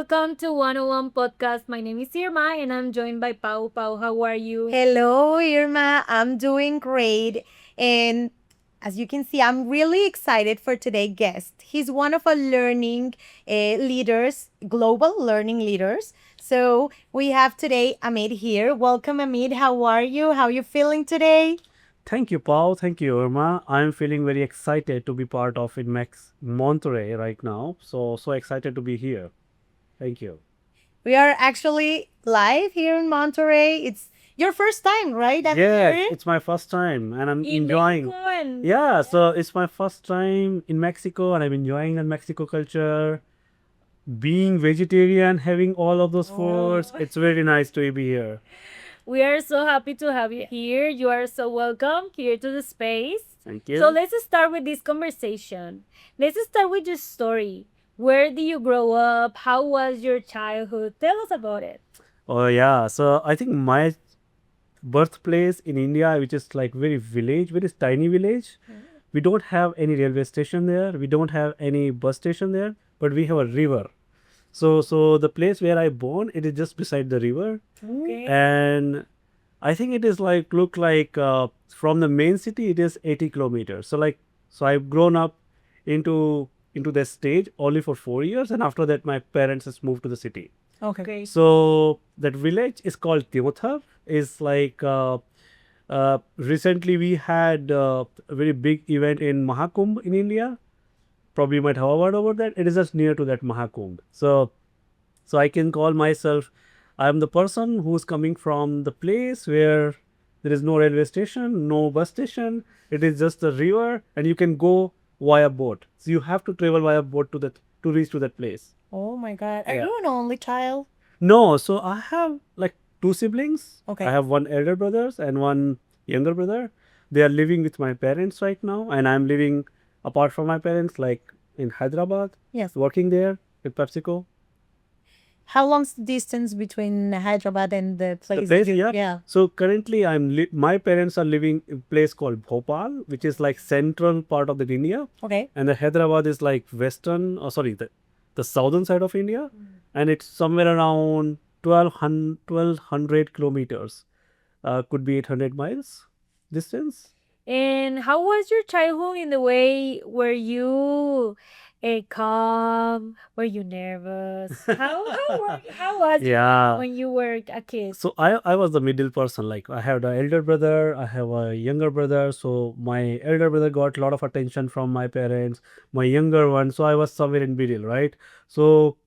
welcome to 101 Podcast. My name is Irma and I'm joined by Pau. Pau, how are you? Hello, Irma. I'm doing great. And as you can see, I'm really excited for today's guest. He's one of our learning leaders, global learning leaders. So we have today Amit here. Welcome, Amit. How are you? How are you feeling today? Thank you, Paul. Thank you, Irma. I'm feeling very excited to be part of InMax Monterey right now. So excited to be here. Thank you. We are actually live here in Monterey. It's your first time, right? I'm Yeah, here. it's my first time and I'm In enjoying. Mexico and Yeah, so it's my first time in Mexico and I'm enjoying the Mexico culture. Being vegetarian, having all of those foods, it's very nice to be here. we are so happy to have you here. You are so welcome here to the space. Thank you. So let's start with this conversation. Let's start with your story. Where did you grow up? How was your childhood? Tell us about it. Oh yeah, so I think my birthplace in India, which is like very village, very tiny village. We don't have any railway station there. We don't have any bus station there, but we have a river. So the place where I born, it is just beside the river, Okay. and I think it is like look like from the main city, it is 80 kilometers. So I've grown up into that stage only for 4 years, and after that, my parents has moved to the city. Okay. So that village is called Timotha. Is like recently we had a very big event in Mahakumbh in India. Probably you might have heard about that. It is just near to that Mahakumbh. So I can call myself. I am the person who's coming from the place where there is no railway station, no bus station. It is just a river, and you can go via boat. So you have to travel via boat to reach to that place. Oh my God. Are Yeah. you an only child? No, so I have like two siblings. Okay. I have one elder brother and one younger brother. They are living with my parents right now, and I'm living apart from my parents, like in Hyderabad, Yes. working there with PepsiCo. How long's the distance between Hyderabad and the place? Place, you- yeah. Yeah. So currently, my parents are living in a place called Bhopal, which is like central part of the India, Okay. and the Hyderabad is like western, or sorry, the southern side of India, and it's somewhere around 1200 kilometers. Could be 800 miles distance. And how was your childhood in the way? Were you calm? Were you nervous? How was it Yeah. when you were a kid? So I was the middle person. Like I have an elder brother, I have a younger brother. So my elder brother got a lot of attention from my parents. My younger one, so I was somewhere in middle, right? So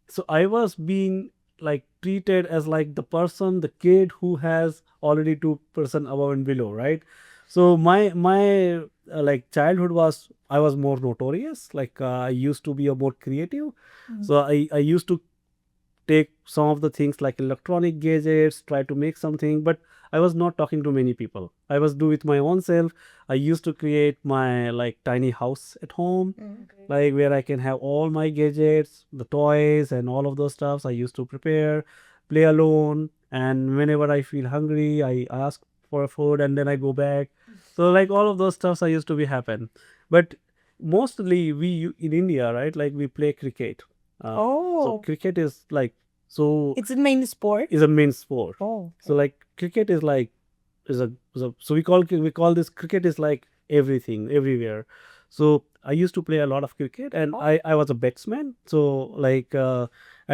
so I was being like treated as like the person, the kid who has already two-person above and below, right? So my like childhood was, I was more notorious. Like I used to be a more creative. So I used to take some of the things like electronic gadgets, try to make something, but I was not talking to many people. I was do with my own self. I used to create my like tiny house at home, like where I can have all my gadgets, the toys, and all of those stuffs. I used to prepare, play alone, and whenever I feel hungry, I ask for food, and then I go back. So like all of those stuffs I used to be happen, but mostly in India, right? Like we play cricket. So Oh. cricket is like so It's the main sport. is a main sport. Oh. So like cricket is like is a so we call this cricket is like everything everywhere. So I used to play a lot of cricket, and I was a batsman. So like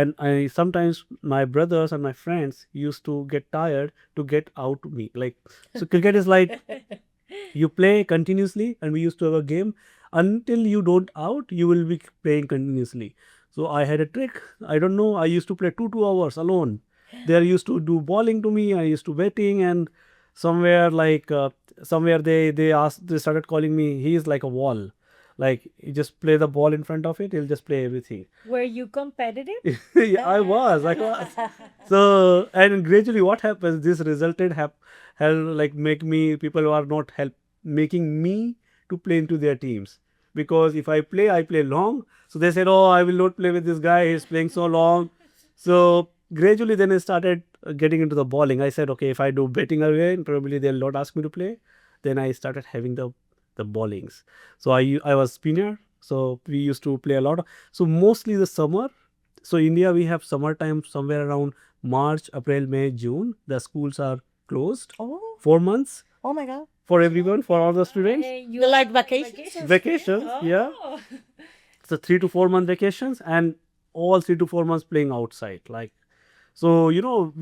and I sometimes my brothers and my friends used to get tired to get out me. Like so cricket is like you play continuously, and we used to have a game until you don't out, you will be playing continuously. So I had a trick. I don't know. I used to play 2 hours alone. They used to do bowling to me. I used to betting, and somewhere like somewhere they started calling me. He is like a wall. Like you just play the ball in front of it. He'll just play everything. Were you competitive? Yeah, I was. So and gradually, what happens? This resulted have like make me people who are not help making me to play into their teams, because if I play long. So they said, "Oh, I will not play with this guy. He's playing so long." So gradually, then I started getting into the bowling. I said, "Okay, if I do betting again, probably they'll not ask me to play." Then I started having the bowlings. So I was spinner. So we used to play a lot. So mostly the So India, we have summertime somewhere around March, April, May, June. The schools are closed. Oh, 4 months oh my God. for everyone, for all the students. You The like are vacations? Vacations, yeah. Oh. So 3 to 4 month vacations, and all 3 to 4 months playing outside. Like, so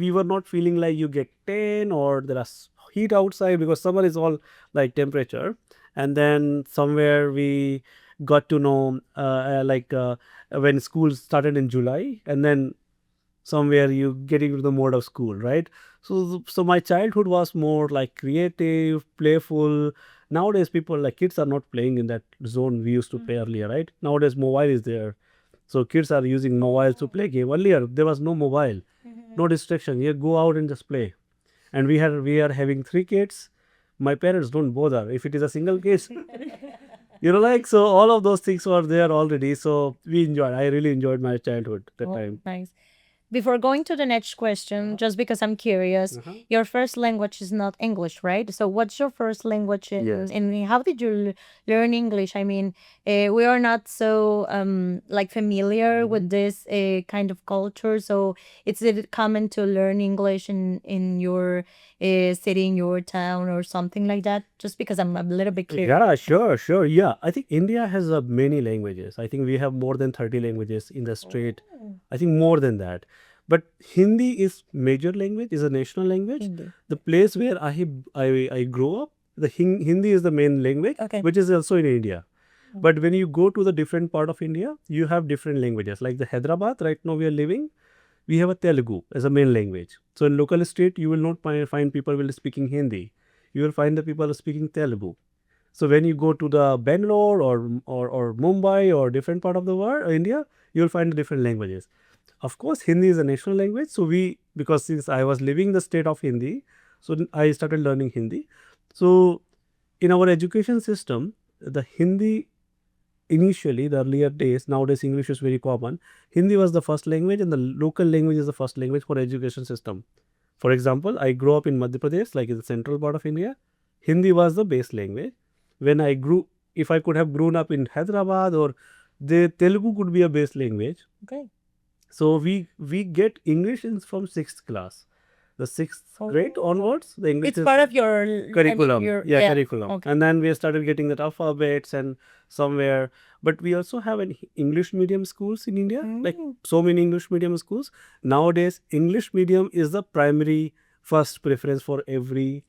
we were not feeling like you get 10 or there are heat outside, because summer is all like temperature. And then somewhere we got to know when school started in July, and then somewhere you getting into the mode of school, right? So my childhood was more like creative, playful. Nowadays people, like kids, are not playing in that zone we used to play earlier, right? Nowadays mobile is there, so kids are using mobiles to play game. Earlier there was no mobile, no distraction. You go out and just play. And we are having 3 kids. My parents don't bother if it is a single case. Like, so all of those things were there already. So I really enjoyed my childhood that Oh, time. nice. Before going to the next question, just because I'm curious, your first language is not English, right? So, what's your first language, Yes. and how did you learn English? I mean, we are not so like familiar with this kind of culture. So, is it common to learn English in your city, in your town, or something like that? Just because I'm a little bit curious. Yeah, sure. Yeah, I think India has many languages. I think we have more than 30 languages in the state. I think more than that. But Hindi is major language, is a national language. Hindi. The place where I grew up, the Hindi is the main language, Okay. which is also in India. But when you go to the different part of India, you have different languages. Like the Hyderabad, right now we are living, we have a Telugu as a main language. So in local state, you will not find people will speaking Hindi. You will find the people are speaking Telugu. So when you go to the Bangalore or Mumbai or different part of the world, India, you will find different languages. Of course, Hindi is a national language. So because since I was living the state of Hindi, so I started learning Hindi. So in our education system, the Hindi initially, the earlier days, nowadays English is very common. Hindi was the first language, and the local language is the first language for education system. For example, I grew up in Madhya Pradesh, like in the central part of India. Hindi was the base language. When I grew, if I could have grown up in Hyderabad, or the Telugu could be a base language. Okay. So we get English from 6th class. The 6th grade onwards, the English It's is part of your curriculum. yeah. Curriculum. Okay. And then we started getting that alphabets and somewhere. But we also have an English medium schools in India, like so many English medium schools. Nowadays, English medium is the primary first preference for every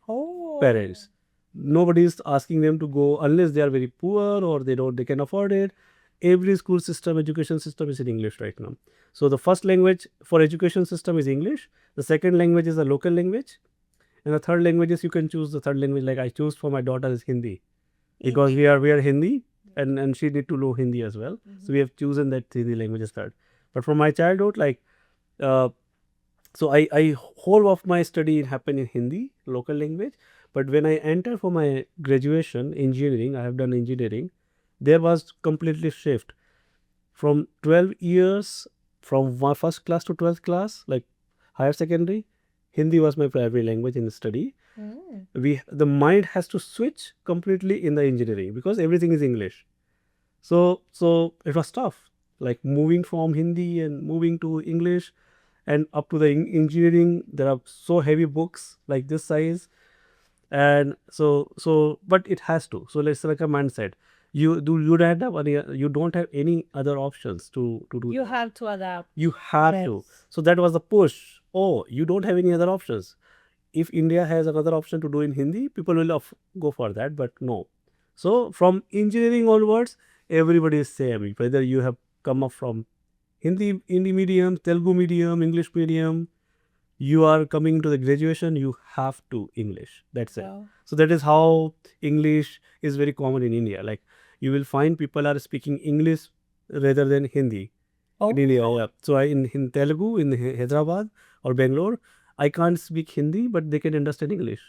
parents. Nobody is asking them to go unless they are very poor or they can afford it. Every school system, education system is in English right now. So the first language for education system is English. The second language is a local language. And the third language is, you can choose the third language. Like I choose for my daughter is Hindi, because we are Hindi, and she need to know Hindi as well. So we have chosen that Hindi language as third. But from my childhood, like so I whole of my study happened in Hindi, local language. But when I entered for my graduation engineering, I have done engineering. There was completely shift from 12 years, from my first class to 12th class, like higher secondary. Hindi was my primary language in the study. The mind has to switch completely in the engineering because everything is English. So it was tough, like moving from Hindi and moving to English, and up to the engineering. There are so heavy books like this size, and but it has to. So let's like a man said, you don't have any other options to do. You have to adapt. You have to. So that was the push. Oh, you don't have any other options. If India has another option to do in Hindi, people will go for that, but no. So from engineering onwards, everybody is same. Whether you have come up from Hindi medium, Telugu medium, English medium, you are coming to the graduation, you have to English. That's it. Wow. So that is how English is very common in India. Like you will find people are speaking English rather than Hindi. In India, yeah. So in Telugu, in Hyderabad or Bangalore, I can't speak Hindi, but they can understand English.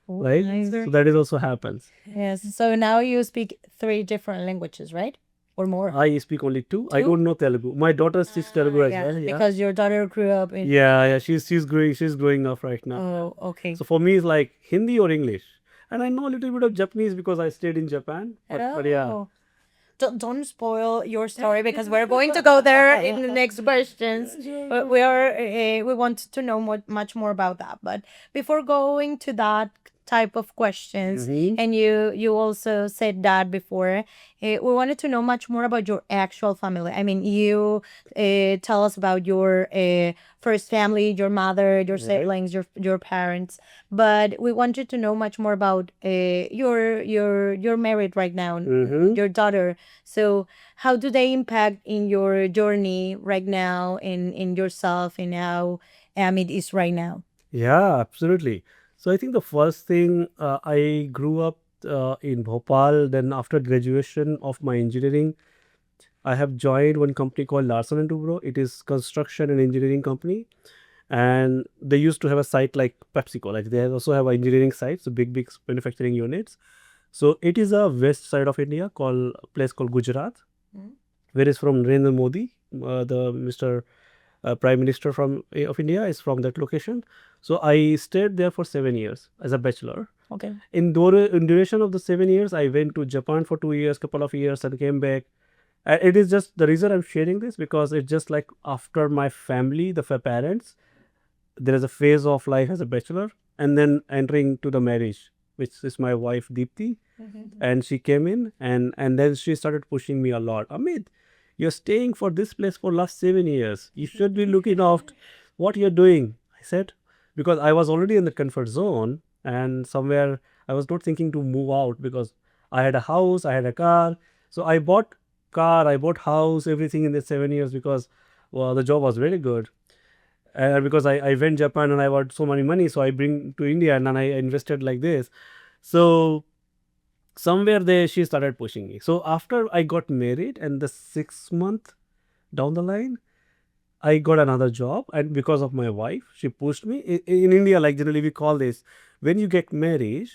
Right? So that is also happens. Yes. So now you speak 3 different languages, right? Or more? I speak only 2. I don't know Telugu. My daughter speaks Telugu as well. Yeah. Because your daughter grew up in. Yeah. She's growing up right now. Oh, okay. So for me, it's like Hindi or English, and I know a little bit of Japanese because I stayed in Japan. But yeah. Oh. don't spoil your story because we're going to go there in the next questions. But we want to know much more about that. But before going to that type of questions, and you also said that before, we wanted to know much more about your actual family. I mean, you tell us about your first family, your mother, your siblings, your parents, but we wanted to know much more about you're married right now, your daughter. So how do they impact in your journey right now, in yourself, and how Amit is right now? Yeah, absolutely. So I think the first thing, I grew up in Bhopal. Then after graduation of my engineering, I have joined one company called Larsen and Toubro. It is construction and engineering company, and they used to have a site like PepsiCo. Like they also have engineering sites, so big manufacturing units. So it is a west side of India, called a place called Gujarat, where is from Narendra Modi, the Mr. Prime Minister of India is from that location. So I stayed there for 7 years as a bachelor. Okay. In duration of the 7 years, I went to Japan for 2 years, couple of years, and came back. And it is just the reason I'm sharing this, because it's just like after my family, the parents, there is a phase of life as a bachelor, and then entering to the marriage, which is my wife Deepthi, and she came in, and then she started pushing me a lot. Amit, you're staying for this place for last 7 years. You should be looking after what you're doing. I said, because I was already in the comfort zone, and somewhere I was not thinking to move out, because I had a house, I had a car. So I bought car, I bought house, everything in the 7 years, because well, the job was very good. Because I went Japan and I got so many money, so I bring to India and then I invested like this. So somewhere there she started pushing me. So after I got married, and the 6 month down the line, I got another job, and because of my wife, she pushed me. In India, like generally we call this, when you get married,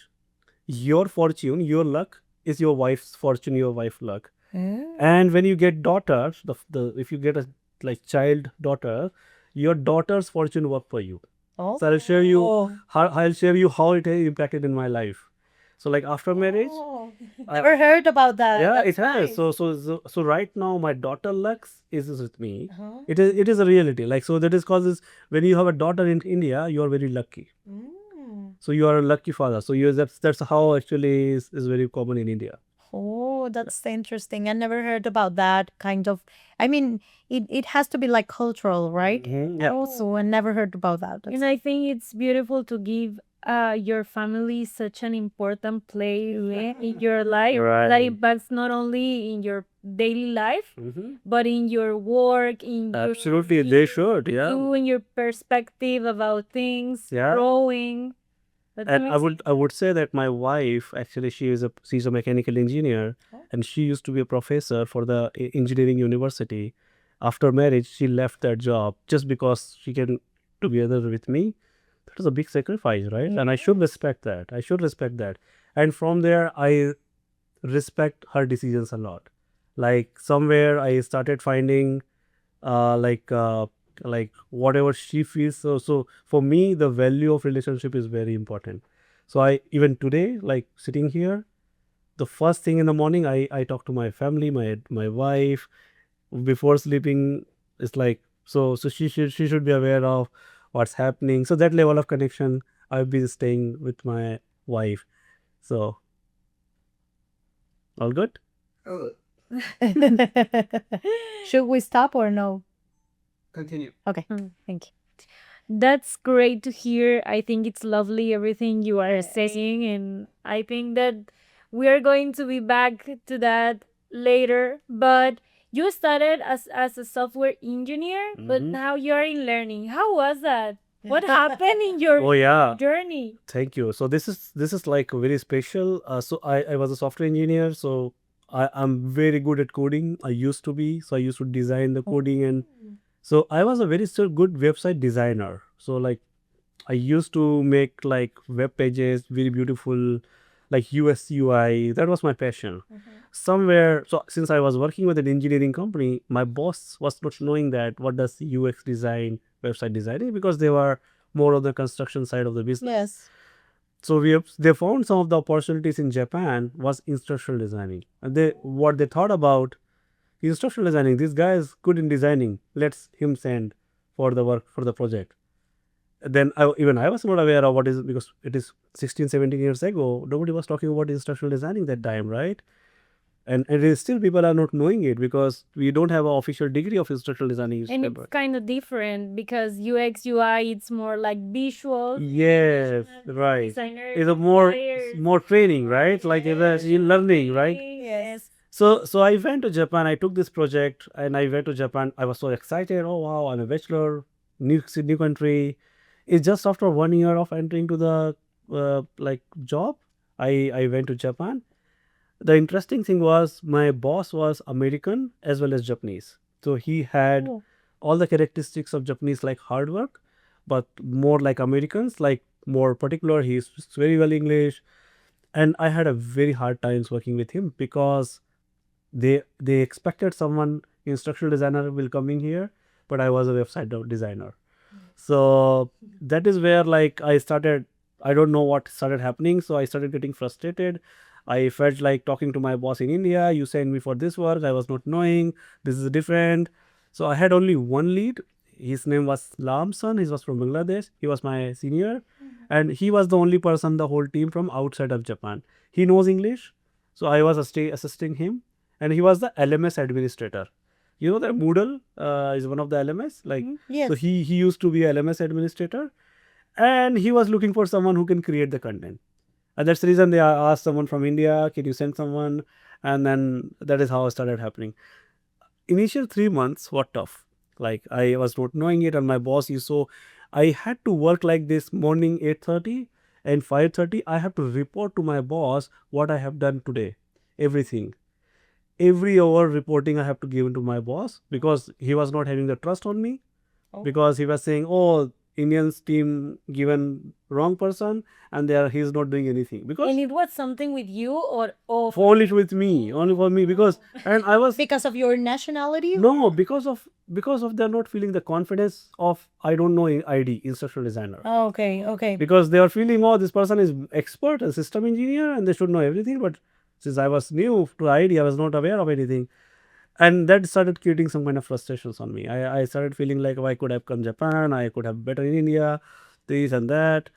your fortune, your luck is your wife's fortune, your wife's luck. And when you get daughters, the if you get a like child daughter, your daughter's fortune work for you. Oh. So I'll share you how it has impacted in my life. So like after marriage, Never heard about that. yeah, That's it has. nice. So right now my daughter Lux is with me. It is a reality. Like so that is causes when you have a daughter in India, you are very lucky. So you are a lucky father. So that's how actually is very common in India. Oh, that's interesting. I never heard about that kind of. I mean, it has to be like cultural, right? Yeah. Also, I never heard about that. And I think it's beautiful to give your family such an important place in your life that Right. impacts not only in your daily life, but in your work, in your Absolutely, they should. Yeah. you, in your perspective about things, Yeah. growing. That's And I amazing. would say that my wife actually she's a mechanical engineer, and she used to be a professor for the engineering university. After marriage, she left that job just because she can together with me. That was a big sacrifice, right? And I should respect that. I should respect that. And from there, I respect her decisions a lot. Like somewhere, I started finding uh, like uh, like whatever she feels. So for me, the value of relationship is very important. So I even today, like sitting here, the first thing in the morning, I talk to my family, my wife before sleeping. It's like so she should be aware of what's happening. So that level of connection, I'll be staying with my wife. So all good. Should we stop or no? Continue. Okay, thank you. That's great to hear. I think it's lovely everything you are saying, and I think that we are going to be back to that later. But you started as a software engineer, but now you're in learning. How was that? What happened in your Oh yeah. journey? Thank you. So this is like very special. So I was a software engineer. So I'm very good at coding. I used to be. So I used to design the coding, and so I was a very still good website designer. So like I used to make like web pages, very beautiful, like US UI. That was my passion. Somewhere, so since I was working with an engineering company, my boss was not knowing that what does UX design, website designing, because they were more on the construction side of the business. Yes. So they found some of the opportunities in Japan was instructional designing. And they what they thought about instructional designing. This guy is good in designing. Let's him send for the work for the project. Then even I was not aware of what is, because it is 16, 17 years ago. Nobody was talking about instructional designing that time, right? And it is still people are not knowing it because we don't have an official degree of instructional designing. And it's kind of different because UX UI it's more like visual. Yes, right. Designer It's a more requires more training, right? Like it's in learning, right? yes. So I went to Japan. I took this project and I went to Japan. I was so excited. Oh wow, I'm a bachelor, new country. It's just after 1 year of entering to the like job, I went to Japan. The interesting thing was my boss was American as well as Japanese. So he had Oh. all the characteristics of Japanese, like hard work, but more like Americans, like more particular. He speaks very well English, and I had a very hard times working with him because they expected someone instructional designer will come in here, but I was a website designer. So that is where like I started, I don't know what started happening, so I started getting frustrated. I felt like talking to my boss in India, you sent me for this work, I was not knowing this is different. So I had only one lead. His name was Lamson. He was from Bangladesh. He was my senior, and he was the only person the whole team from outside of Japan. He knows English, so I was assisting him, and he was the LMS administrator. You know that Moodle is one of the LMS. Like, Yes. so he used to be a LMS administrator, and he was looking for someone who can create the content. And that's the reason they asked someone from India, can you send someone? And then that is how it started happening. Initial 3 months were tough. Like I was not knowing it, and my boss is so. I had to work like this morning 8:30 and 5:30. I have to report to my boss what I have done today, everything. Every hour reporting I have to give to my boss because he was not having the trust on me, because he was saying, oh, Indians team given wrong person and he's not doing anything because And it was something with you or only with me, only for me, because and I was Because of your nationality? no, because of they're not feeling the confidence of I don't know ID instructional designer, Oh, okay, okay. because they are feeling, oh, this person is expert, a system engineer, and they should know everything. But since I was new to ID, I was not aware of anything, and that started creating some kind of frustrations on me. I started feeling like, oh, I could have come Japan, I could have better in India, this and that,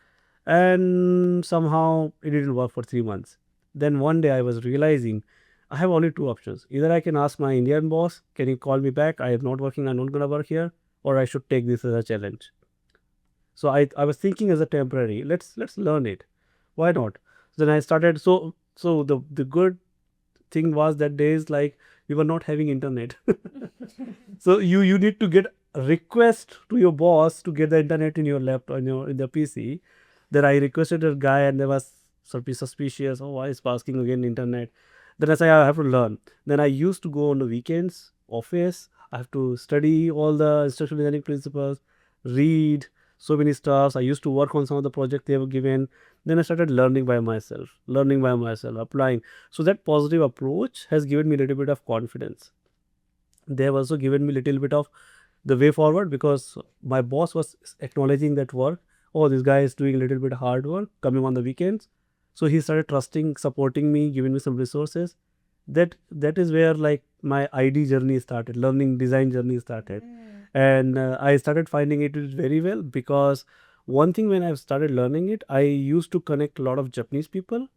and somehow it didn't work for 3 months. Then one day I was realizing I have only two options: either I can ask my Indian boss, can you call me back, I am not working, I'm not gonna work here, or I should take this as a challenge. So I was thinking as a temporary, let's learn it, why not? Then I started. So the good thing was that days, like, we were not having internet. So you need to get a request to your boss to get the internet in your laptop, in the PC. Then I requested a guy, and they was sort of suspicious. Oh, why is asking again internet? Then I say I have to learn. Then I used to go on the weekends office. I have to study all the instructional designing principles, read so many stuffs. I used to work on some of the projects they were given. Then I started learning by myself, applying. So that positive approach has given me a little bit of confidence. They have also given me a little bit of the way forward, because my boss was acknowledging that work. Oh, this guy is doing a little bit hard work, coming on the weekends. So he started trusting, supporting me, giving me some resources. That is where like my ID journey started, learning design journey started, and I started finding it very well, because one thing, when I started learning it, I used to connect a lot of Japanese people,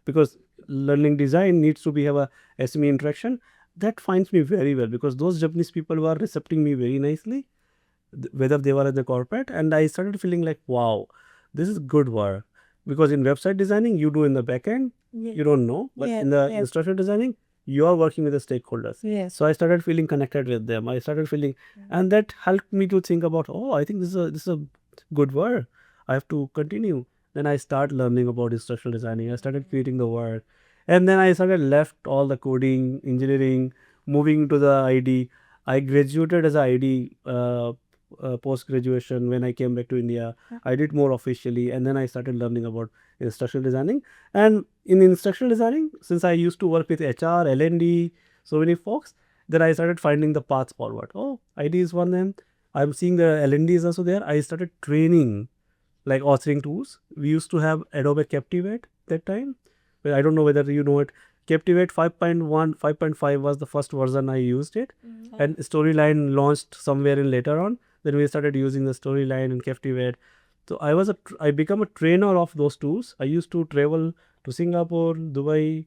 because learning design needs to be have a SME interaction. That finds me very well, because those Japanese people were recepting me very nicely, whether they were at the corporate, and I started feeling like, wow, this is good work. Because in website designing, you do in the back end, you don't know, but Yes, in the yes. instructional designing, you are working with the stakeholders. Yes. So I started feeling connected with them. I started feeling, and that helped me to think about, oh, I think this is a good work. I have to continue. Then I start learning about instructional designing. I started creating the work, and then I started left all the coding, engineering, moving to the ID. I graduated as a ID post graduation. When I came back to India, I did more officially, and then I started learning about instructional designing. And in instructional designing, since I used to work with HR, L&D, so many folks, then I started finding the paths forward. Oh, ID is one of them. I'm seeing the L&D is also there. I started training like authoring tools. We used to have Adobe Captivate that time. But I don't know whether you know it. Captivate 5.1, 5.5 was the first version I used it. And Storyline launched somewhere in later on. Then we started using the Storyline and Captivate. So I become a trainer of those tools. I used to travel to Singapore, Dubai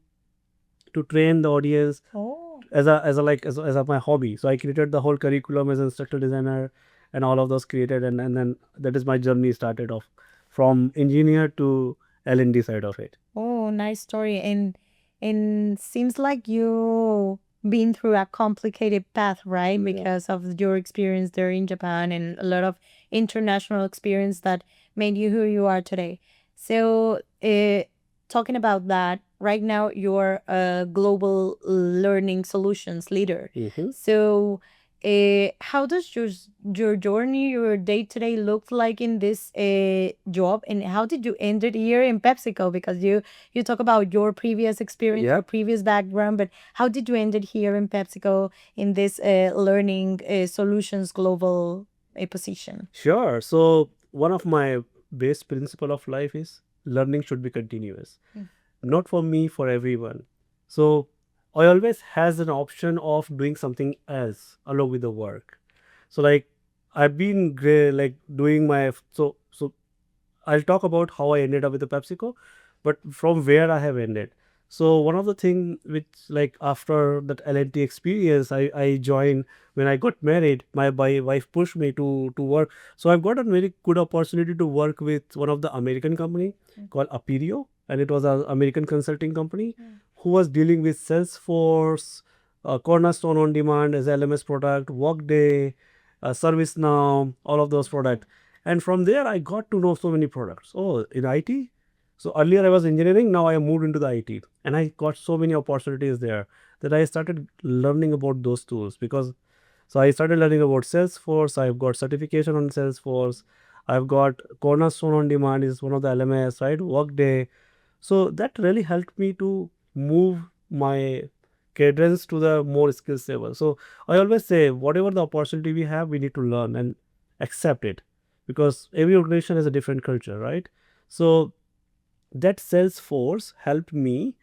to train the audience Oh. as a my hobby. So I created the whole curriculum as an instructor designer and all of those created, and then that is my journey started off from engineer to L&D side of it. Oh, nice story. And seems like you been through a complicated path, right? Yeah. Because of your experience there in Japan and a lot of international experience that made you who you are today. So, talking about that, right now you're a global learning solutions leader. Mhm. So, how does your journey, your day to day look like in this job, and how did you end it here in PepsiCo? Because you talk about your previous experience, your Yep. previous background, but how did you end it here in PepsiCo in this learning solutions global position? Sure. So one of my base principle of life is learning should be continuous. Not for me, for everyone. So I always has an option of doing something else along with the work. So like I've been like doing my so I'll talk about how I ended up with the PepsiCo, but from where I have ended. So one of the thing which like after that L&T experience, I joined when I got married. My wife pushed me to work. So I've got a very good opportunity to work with one of the American company called Aperio, and it was an American consulting company who was dealing with Salesforce, Cornerstone on Demand as LMS product, Workday, ServiceNow, all of those products. And from there, I got to know so many products. Oh, in IT? So earlier I was engineering, now I moved into the IT. And I got so many opportunities there that I started learning about those tools because so I started learning about Salesforce. I've got certification on Salesforce. I've got Cornerstone on Demand is one of the LMS, right? Workday. So that really helped me to move my cadence to the more skills level. So I always say, whatever the opportunity we have, we need to learn and accept it because every organization has a different culture, right? So that Salesforce helped me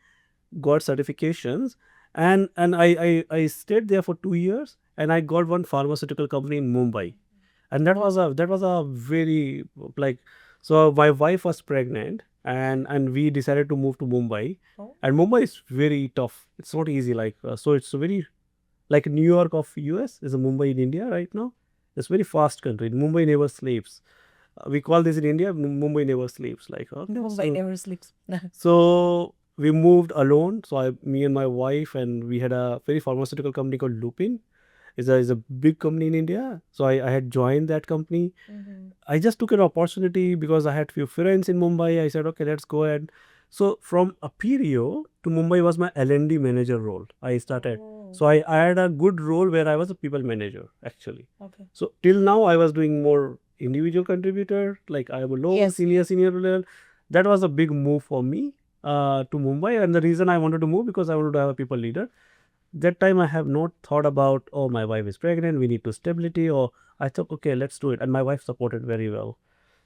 got certifications and I stayed there for 2 years and I got one pharmaceutical company in Mumbai and that was a very like so my wife was pregnant and we decided to move to Mumbai. Oh. And Mumbai is very tough, it's not easy like so it's very like New York of US is a Mumbai in India right now. It's very fast country. Mumbai never sleeps. We call this in India Mumbai never sleeps like Mumbai never sleeps. so we moved alone. So me and my wife, and we had a very pharmaceutical company called Lupin. Is a big company in India. So I had joined that company. I just took an opportunity because I had few friends in Mumbai. I said, okay, let's go ahead. So from Aperio to Mumbai was my L&D manager role. I started. So I had a good role where I was a people manager actually. Okay. So till now I was doing more individual contributor, like I have a low Yes. senior level. That was a big move for me to Mumbai, and the reason I wanted to move because I wanted to have a people leader. That time I have not thought about, oh, my wife is pregnant, we need to stability, or I thought, okay, let's do it, and my wife supported very well.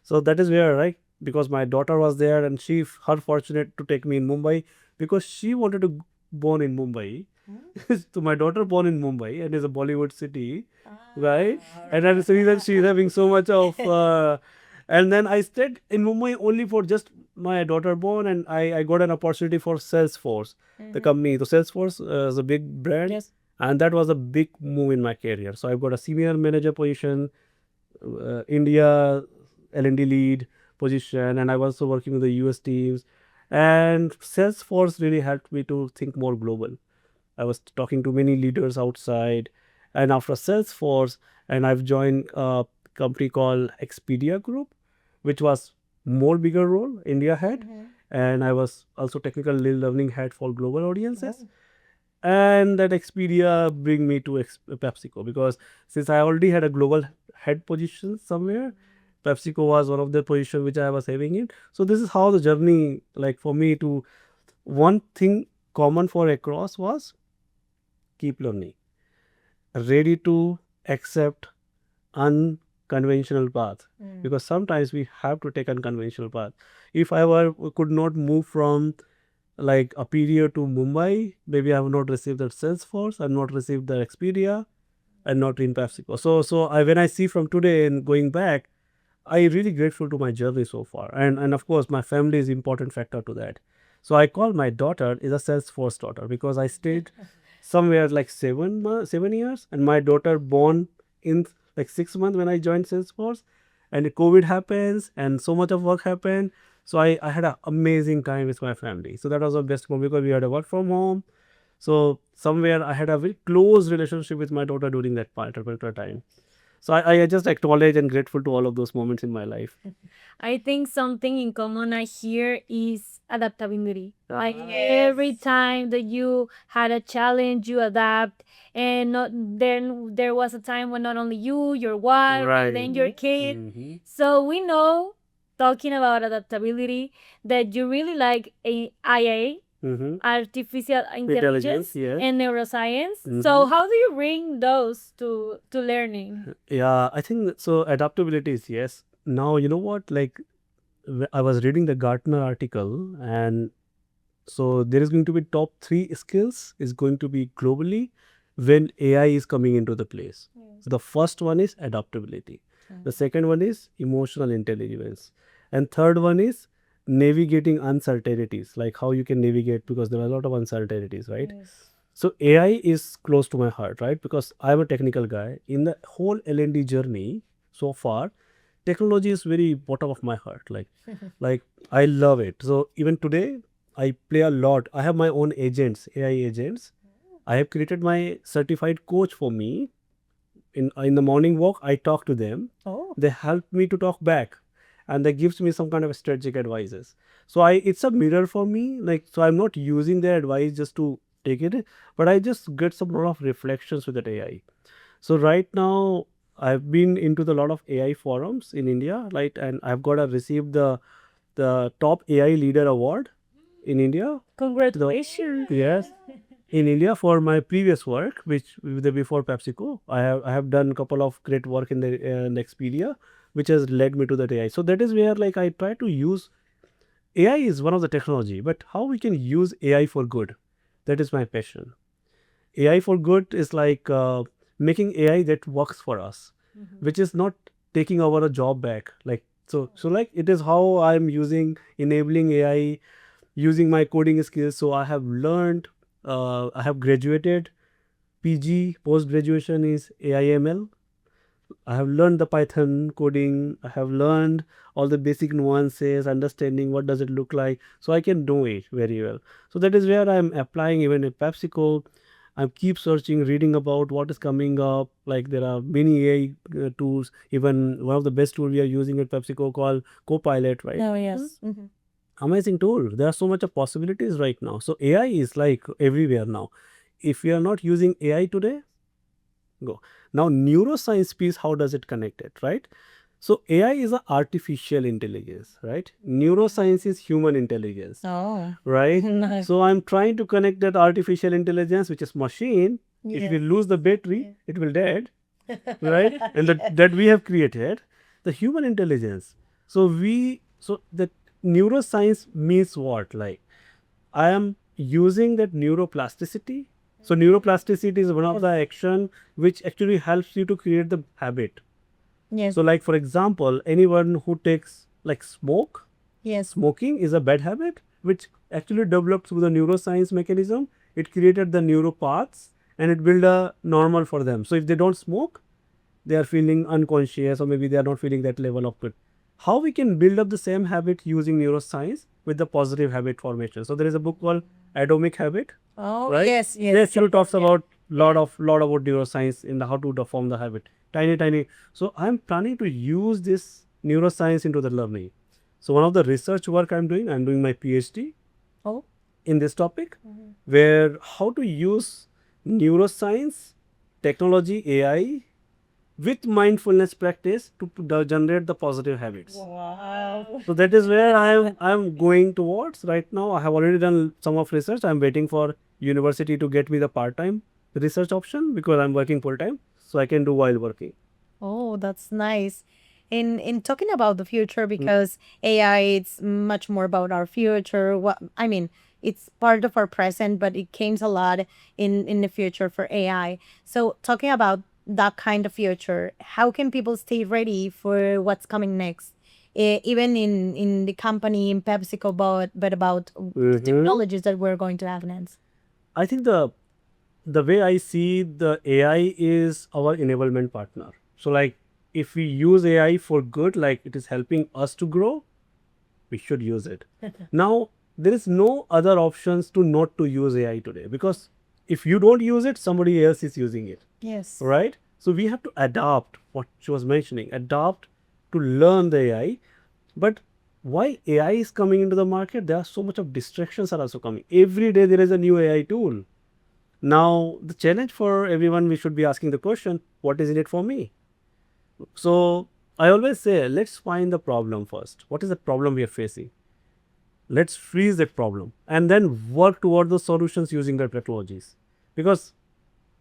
So that is where, right, because my daughter was there and her fortunate to take me in Mumbai because she wanted to born in Mumbai. So my daughter born in Mumbai and is a Bollywood city, right? And that is the reason she is having so much of. And then I stayed in Mumbai only for just my daughter born, and I got an opportunity for Salesforce, the company. So Salesforce is a big brand, Yes. and that was a big move in my career. So I've got a senior manager position, India L&D lead position, and I was also working with the US teams. And Salesforce really helped me to think more global. I was talking to many leaders outside, and after Salesforce, and I've joined a company called Expedia Group, which was more bigger role India had, and I was also technical learning head for global audiences. And that Expedia bring me to PepsiCo because since I already had a global head position somewhere, PepsiCo was one of the position which I was having it. So this is how the journey, like for me to one thing common for across was keep learning, ready to accept conventional path, because sometimes we have to take unconventional path. If I could not move from like a period to Mumbai, maybe I have not received that Salesforce, I have not received the Expedia, and not in PepsiCo. So when I see from today and going back, I really grateful to my journey so far, and of course my family is important factor to that. So I call my daughter is a Salesforce daughter because I stayed somewhere like 7 years, and my daughter born in like 6 months when I joined Salesforce, and COVID happens and so much of work happened. So I had an amazing time with my family. So that was the best moment because we had a work from home. So somewhere I had a very close relationship with my daughter during that particular time. So I just acknowledge and grateful to all of those moments in my life. I think something in common I hear is adaptability. Like every time that you had a challenge, you adapt, and not, then there was a time when not only you, your wife, and then your kid. Mhm. So we know, talking about adaptability, that you really like IA, Mhm. artificial intelligence, Yes. and neuroscience. So how do you bring those to learning? Yeah, I think so. Adaptability is yes. Now you know what? Like I was reading the Gartner article, and so there is going to be top 3 skills is going to be globally when AI is coming into the place. The first one is adaptability. The second one is emotional intelligence, and third one is navigating uncertainties, like how you can navigate because there are a lot of uncertainties, right? So AI is close to my heart, right? Because I'm a technical guy. In the whole L&D journey so far, technology is very bottom of my heart. Like I love it. So even today, I play a lot. I have my own agents, AI agents. I have created my certified coach for me. In the morning walk, I talk to them. Oh. They help me to talk back, and they gives me some kind of strategic advices. So it's a mirror for me. Like so, I'm not using their advice just to take it, but I just get some lot of reflections with that AI. So right now, I've been into the lot of AI forums in India, right, and I've got to receive the top AI leader award in India. Congratulations. Yes, in India for my previous work, which before PepsiCo, I have done a couple of great work in the Expedia, which has led me to that AI. So that is where like I try to use AI is one of the technology, but how we can use AI for good, that is my passion. AI for good is like making AI that works for us, which is not taking our job back. Like so like it is how I'm using enabling AI using my coding skills. So I have learned, I have graduated PG, post graduation is AI/ML. I have learned the Python coding. I have learned all the basic nuances, understanding what does it look like, so I can do it very well. So that is where I am applying even at PepsiCo. I keep searching, reading about what is coming up. Like there are many AI tools. Even one of the best tool we are using at PepsiCo called Copilot, right? Oh, yes. Amazing tool. There are so much of possibilities right now. So AI is like everywhere now. If we are not using AI today, go. Now neuroscience piece, how does it connect it, right? So AI is a artificial intelligence, right? Neuroscience is human intelligence, Oh. right? Nice. So I'm trying to connect that artificial intelligence, which is machine. If we lose the battery, it will dead, right? And that we have created the human intelligence. So that neuroscience means what? Like I am using that neuroplasticity. So neuroplasticity is one of the action which actually helps you to create the habit. Yes. So like for example, anyone who takes like smoke, Yes. smoking is a bad habit which actually developed through the neuroscience mechanism. It created the neuropaths and it built a normal for them. So if they don't smoke, they are feeling unconscious or maybe they are not feeling that level of good. How we can build up the same habit using neuroscience with the positive habit formation. So there is a book called Atomic Habit, Oh, right? yes, yes. It actually talks about lot about neuroscience in the how to form the habit. Tiny. So I'm planning to use this neuroscience into the learning. So one of the research work I'm doing my PhD Oh. in this topic, where how to use neuroscience, technology, AI with mindfulness practice to generate the positive habits. Wow. So that is where I'm going towards right now. I have already done some of research. I'm waiting for university to get me the part-time research option because I'm working full-time, so I can do while working. Oh, that's nice. In talking about the future, because AI it's much more about our future. What I mean, it's part of our present, but it comes a lot in the future for AI. So talking about that kind of future, how can people stay ready for what's coming next? Even in the company in PepsiCo, but about the Mhm. technologies that we're going to have next. I think the way I see the AI is our enablement partner. So like if we use AI for good, like it is helping us to grow, we should use it. Now there is no other options to not to use AI today, because if you don't use it, somebody else is using it, Yes. right? So we have to adapt what she was mentioning, adapt to learn the AI. But why AI is coming into the market, there are so much of distractions are also coming. Every day there is a new AI tool. Now, the challenge for everyone, we should be asking the question, what is in it for me? So, I always say, let's find the problem first. What is the problem we are facing? Let's freeze that problem and then work toward the solutions using the technologies. Because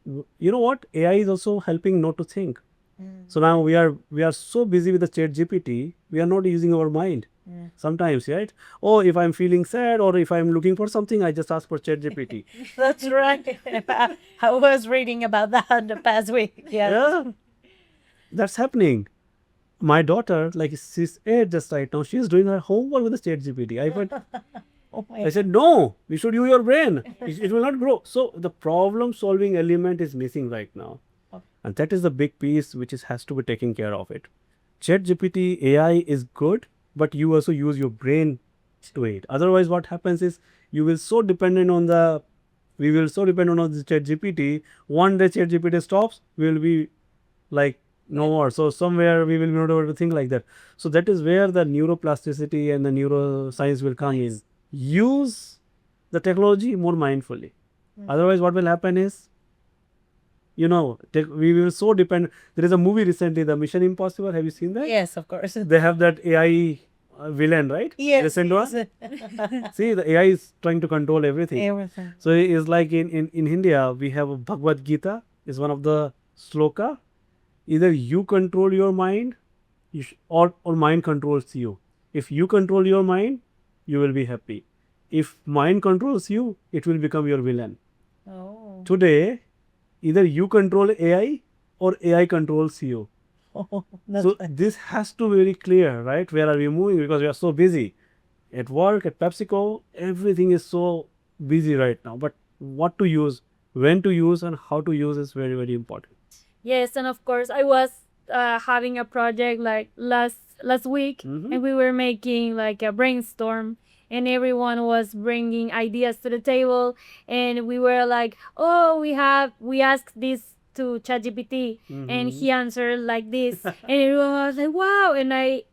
you know what? AI is also helping not to think. So now we are so busy with the chat GPT, we are not using our mind. Sometimes, right? Oh, if I'm feeling sad or if I'm looking for something, I just ask for chat GPT. That's right. I was reading about that the past week. Yes. Yeah, that's happening. My daughter, like she's 8 just right now, she's doing her homework with the chat GPT. Oh my I said, no, we should use your brain. It will not grow. So the problem solving element is missing right now. And that is the big piece which is has to be taken care of it. Chat GPT AI is good, but you also use your brain to it. Otherwise, what happens is you will so dependent on the we will so dependent on the chat GPT. One day chat GPT stops, we will be like no more. So somewhere we will not able to think like that. So that is where the neuroplasticity and the neuroscience will come in. Use the technology more mindfully. Otherwise, what will happen is, we will so depend. There is a movie recently, The Mission Impossible. Have you seen that? Yes, of course. They have that AI villain, right? Yes. Recent one. Yes. See, the AI is trying to control everything. Everything. So it's like in India, we have a Bhagavad Gita is one of the sloka. Either you control your mind, or mind controls you. If you control your mind, you will be happy. If mind controls you, it will become your villain. Oh. Today, either you control AI or AI controls you. That's So fine. this has to be very clear, right? Where are we moving? Because we are so busy. At work, at PepsiCo, everything is so busy right now. But what to use, when to use, and how to use is very, very important. Yes, and of course, I was having a project like last week, Mhm. and we were making like a brainstorm, and everyone was bringing ideas to the table, and we were like, "Oh, we asked this to ChatGPT, and Mhm. he answered like this," and everyone was like, "Wow!" And I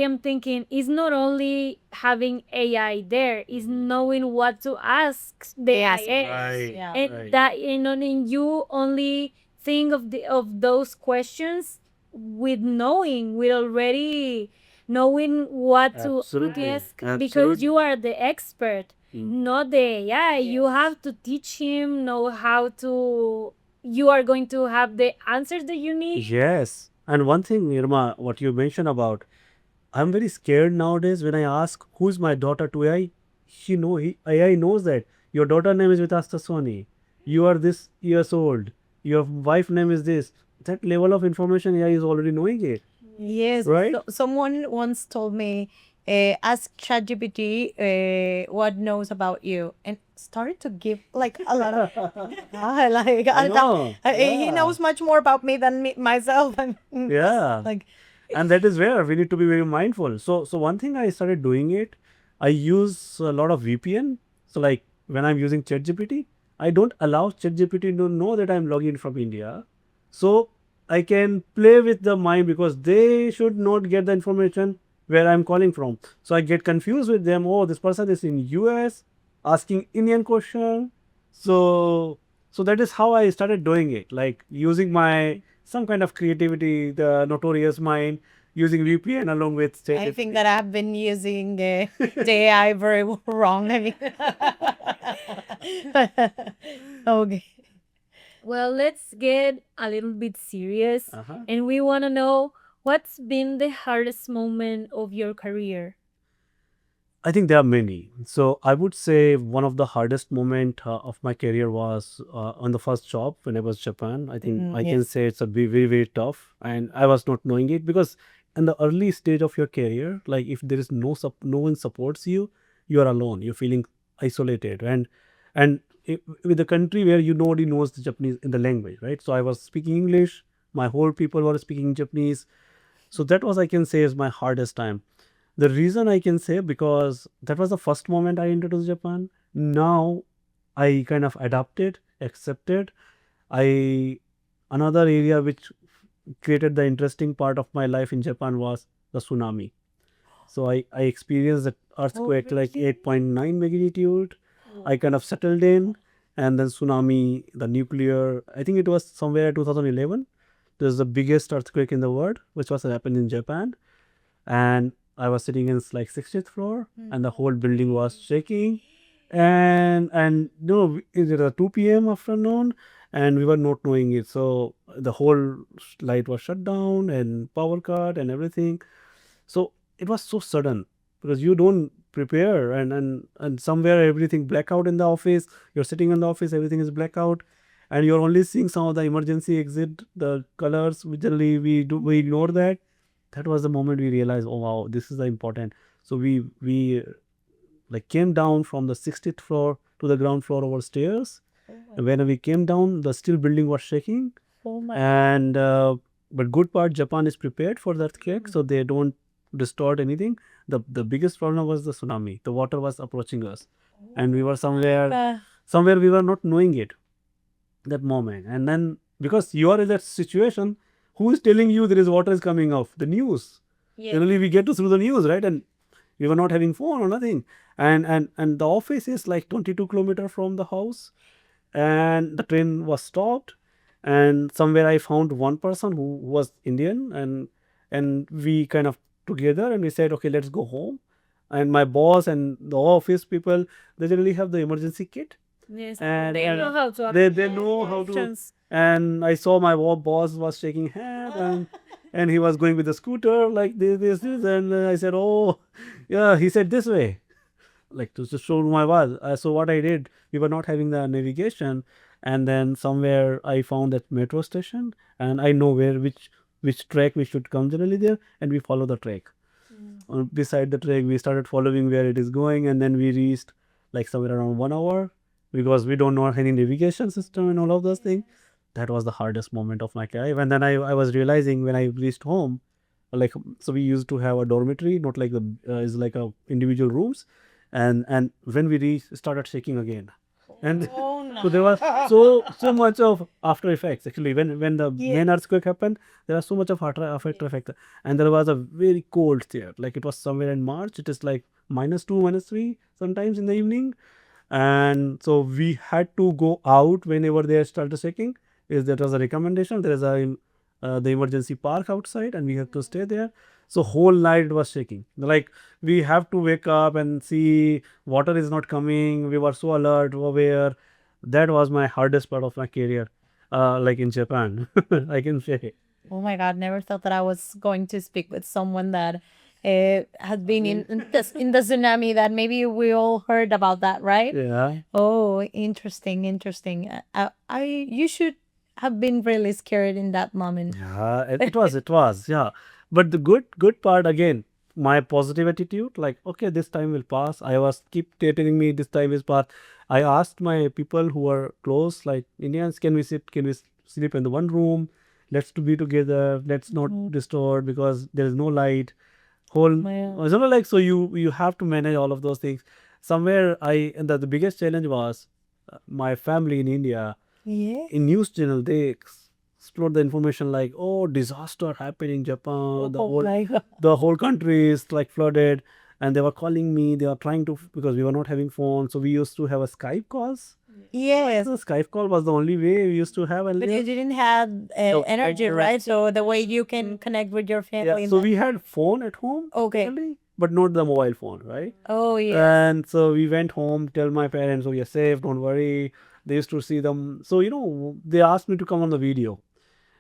am thinking, it's not only having AI there, it's knowing what to ask the Yes. AI, Right. Yeah. and Right. that and you only think of those questions with knowing, with already knowing what to Absolutely. ask, because Absolutely. you are the expert, not the AI. You have to teach him, know how to. You are going to have the answers that you need. Yes. And one thing, Irma, what you mentioned about, I'm very scared nowadays when I ask who's my daughter to AI. AI knows that your daughter name is Vitasta Soni. You are this years old. Your wife name is this. That level of information AI is already knowing it, Yes. right? Someone once told me, ask ChatGPT what knows about you, and started to give like a lot of like I know. he Yeah. knows much more about me than myself. Yeah. Like And that is where we need to be very mindful. So one thing I started doing it, I use a lot of VPN. So like when I'm using ChatGPT, I don't allow ChatGPT to know that I'm logging from India. So I can play with the mind because they should not get the information where I'm calling from. So I get confused with them. Oh, this person is in US asking Indian question. So so that is how I started doing it, like using my some kind of creativity, the notorious mind, using VPN along with I think that I've been using the AI very wrong. I mean, okay. Well, let's get a little bit serious. Uh-huh. And we want to know what's been the hardest moment of your career? I think there are many. So I would say one of the hardest moment of my career was on the first job when I was Japan. I think I can Yes. say it's a very very tough, and I was not knowing it because in the early stage of your career, like if there is no one supports you, you are alone. You're feeling isolated, and with the country where you nobody knows the Japanese in the language, right? So I was speaking English. My whole people were speaking Japanese. So that was I can say is my hardest time. The reason I can say because that was the first moment I entered to Japan. Now I kind of adapted, accepted. I Another area which created the interesting part of my life in Japan was the tsunami. So I experienced that earthquake like really? 8.9 magnitude. I kind of settled in, and then tsunami, the nuclear. I think it was somewhere 2011. This is the biggest earthquake in the world, which was happened in Japan, and I was sitting in like 60th floor, and the whole building was shaking, and no, it was 2 p.m. afternoon, and we were not knowing it, so the whole light was shut down and power cut and everything. So it was so sudden because you don't prepare, and somewhere everything blackout in the office. You're sitting in the office, everything is blackout, and you're only seeing some of the emergency exit, the colors. We generally we ignore that. That was the moment we realized, oh wow, this is the important. So we like came down from the 60th floor to the ground floor over stairs. And when we came down, the still building was shaking. Oh my. And but good part, Japan is prepared for the earthquake, so they don't distort anything. The biggest problem was the tsunami. The water was approaching us, and we were somewhere we were not knowing it that moment. And then because you are in that situation, who is telling you there is water is coming off? The news. Yes. Generally, we get to through the news, right? And we were not having phone or nothing. And the office is like 22 kilometers from the house, and the train was stopped, and somewhere I found one person who was Indian, and we kind of together, and we said, okay, let's go home. And my boss and the office people, they generally have the emergency kit, Yes. and They know how to they know how to. actions. And I saw my boss was shaking hand, and he was going with the scooter like this, and I said, oh yeah, he said this way, like to just show my was. So what I did, we were not having the navigation, and then somewhere I found that metro station, and I know where which track we should come generally there, and we follow the track. Beside the track, we started following where it is going, and then we reached like somewhere around 1 hour because we don't know any navigation system and all of those things. That was the hardest moment of my life. And then I was realizing when I reached home, like so we used to have a dormitory, not like the is like a individual rooms, and when we reached, it started shaking again, and so there was so much of after effects actually when the main earthquake happened. There was so much of after effect, and there was a very cold there, like it was somewhere in March. It is like -2 -3 sometimes in the evening, and so we had to go out whenever they started shaking. Is that was a recommendation. There is the emergency park outside, and we have to stay there. So whole night it was shaking. Like we have to wake up and see water is not coming. We were so alert, aware. That was my hardest part of my career, like in Japan. I can say. Oh my God, never thought that I was going to speak with someone that has been in the tsunami, that maybe we all heard about that, right? Yeah. Oh, interesting, interesting. You should have been really scared in that moment. Yeah, it was, yeah. But the good part again, my positive attitude, like, okay, this time will pass. I was keep telling me this time is pass. I asked my people who are close, like Indians, can we sleep in the one room? Let's to be together. Let's not distort because there is no light. Whole, it's not like so you have to manage all of those things. Somewhere and the biggest challenge was my family in India Yeah. in news channel they explore the information like, oh, disaster happened in Japan, Oh my God. the whole country is like flooded, and they were calling me. They were trying to, because we were not having phone, so we used to have a Skype calls. Yes. The Skype call was the only way we used to have. And But you didn't have energy, right? So the way you can connect with your yeah, family. so we had phone at home, Okay. really, but not the mobile phone, right? Oh, yeah. And so we went home, tell my parents, oh, you're safe, don't worry. They used to see them. So, they asked me to come on the video.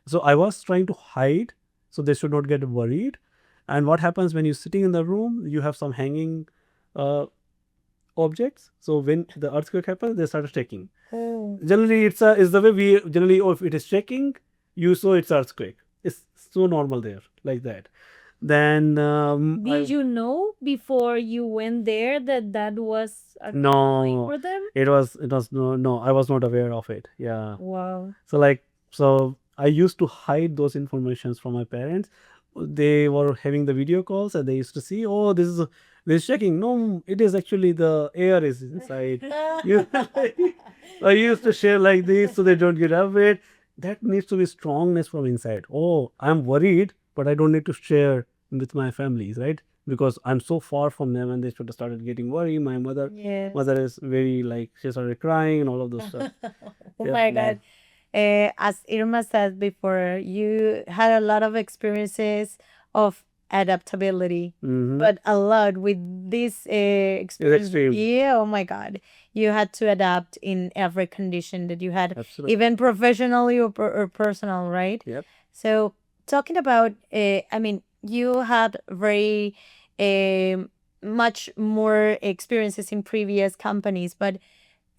So I was trying to hide so they should not get worried. And what happens when you're sitting in the room, you have some hanging uh, objects. So when the earthquake happens, they start shaking. Oh. Generally, it's the way we generally, if it is shaking, you saw it's earthquake. It's so normal there, like that. Then Did you know before you went there that that was a conflict no, for them? it was no, I was not aware of it. Yeah. Wow. So I used to hide those informations from my parents. They were having the video calls and they used to see, oh, this is shaking. No, it is actually the air is inside. You I used to share like this so they don't get afraid. That needs to be strongness from inside. Oh, I'm worried, but I don't need to share with my families, right? Because I'm so far from them and they should have started getting worried. My mother Yes. mother is very like she started crying and all of those stuff. Oh Yeah. my God. As Irma said before, you had a lot of experiences of adaptability, Mm-hmm. but a lot with this experience. extreme. Yeah, oh my God. You had to adapt in every condition that you had, Absolutely. even professionally or personal, right? Yep. So, talking about, I mean, you had very much more experiences in previous companies, but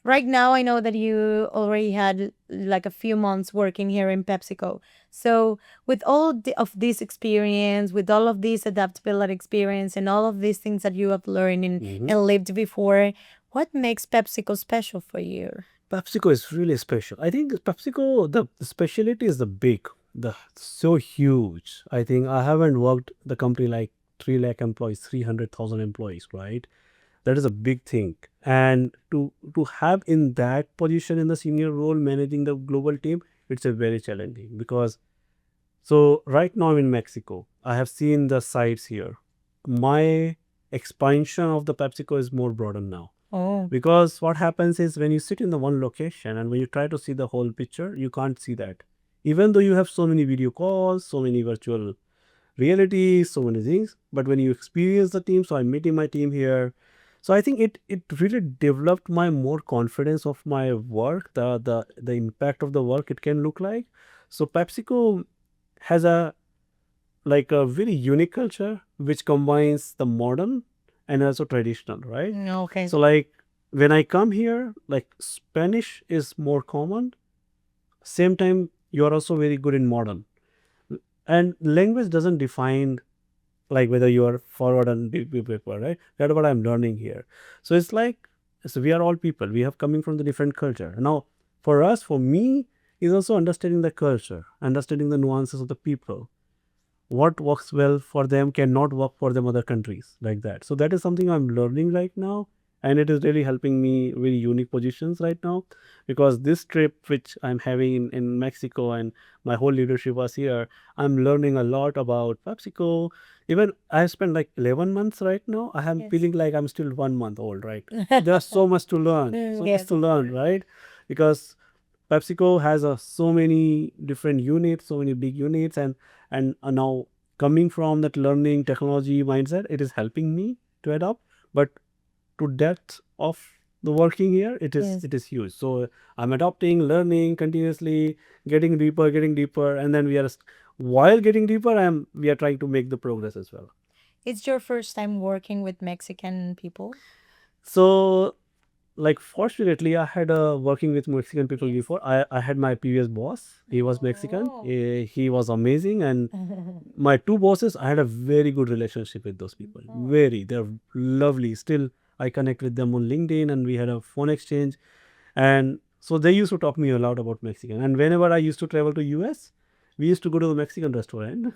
right now, I know that you already had like a few months working here in PepsiCo. So, with of this experience, with all of this adaptability experience, and all of these things that you have learned Mm-hmm. and lived before, what makes PepsiCo special for you? PepsiCo is really special. I think PepsiCo, the specialty is the so huge. I think I haven't worked the company like 3 lakh employees, 300,000 employees, right? That is a big thing. And to have in that position in the senior role managing the global team, it's a very challenging because so right now I'm in Mexico. I have seen the sites here. My expansion of the PepsiCo is more broader now. Oh, Because what happens is when you sit in the one location and when you try to see the whole picture, you can't see that. Even though you have so many video calls, so many virtual realities, so many things, but when you experience the team, so I'm meeting my team here. So I think it really developed my more confidence of my work, the impact of the work it can look like. So PepsiCo has a very unique culture which combines the modern and also traditional, right? okay. So like when I come here, like Spanish is more common. Same time, you are also very good in modern. And language doesn't define like whether you are forward and paper, right? That's what I'm learning here. So it's like so we are all people. We have coming from the different culture. Now, for me, is also understanding the culture, understanding the nuances of the people. What works well for them cannot work for them other countries like that. So that is something I'm learning right now, and it is really helping me very unique positions right now because this trip which I'm having in Mexico and my whole leadership was here, I'm learning a lot about PepsiCo. Even I spent like 11 months right now. I am Yes. feeling like I'm still 1 month old, right? There's so much to learn, so Yes. much to learn, right? Because PepsiCo has so many different units, so many big units, and now coming from that learning technology mindset, it is helping me to adapt. But to depth of the working here, Yes. it is huge. So I'm adopting, learning continuously, getting deeper, and then while getting deeper, we are trying to make the progress as well. It's your first time working with Mexican people? So like fortunately I had working with Mexican people before. I had my previous boss, he was Mexican. Oh. He was amazing, and my two bosses, I had a very good relationship with those people. Very, they're lovely. Still I connect with them on LinkedIn and we had a phone exchange, and so they used to talk me a lot about Mexican. And whenever I used to travel to US, we used to go to the Mexican restaurant.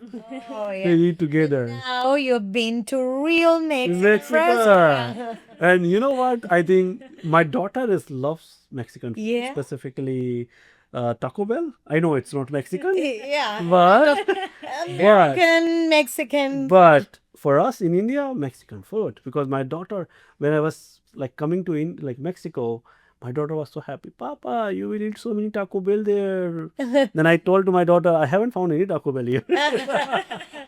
Oh, We yeah. eat together. Now you've been to real Mexican Mexico. restaurant. And you know what? I think my daughter loves Mexican food, Yeah. specifically Taco Bell. I know it's not Mexican, Yeah. but American, Mexican. but for us in India, Mexican food. Because my daughter, when I was like coming to Mexico, My daughter was so happy. Papa, you will eat so many Taco Bell there. Then I told to my daughter, I haven't found any Taco Bell here.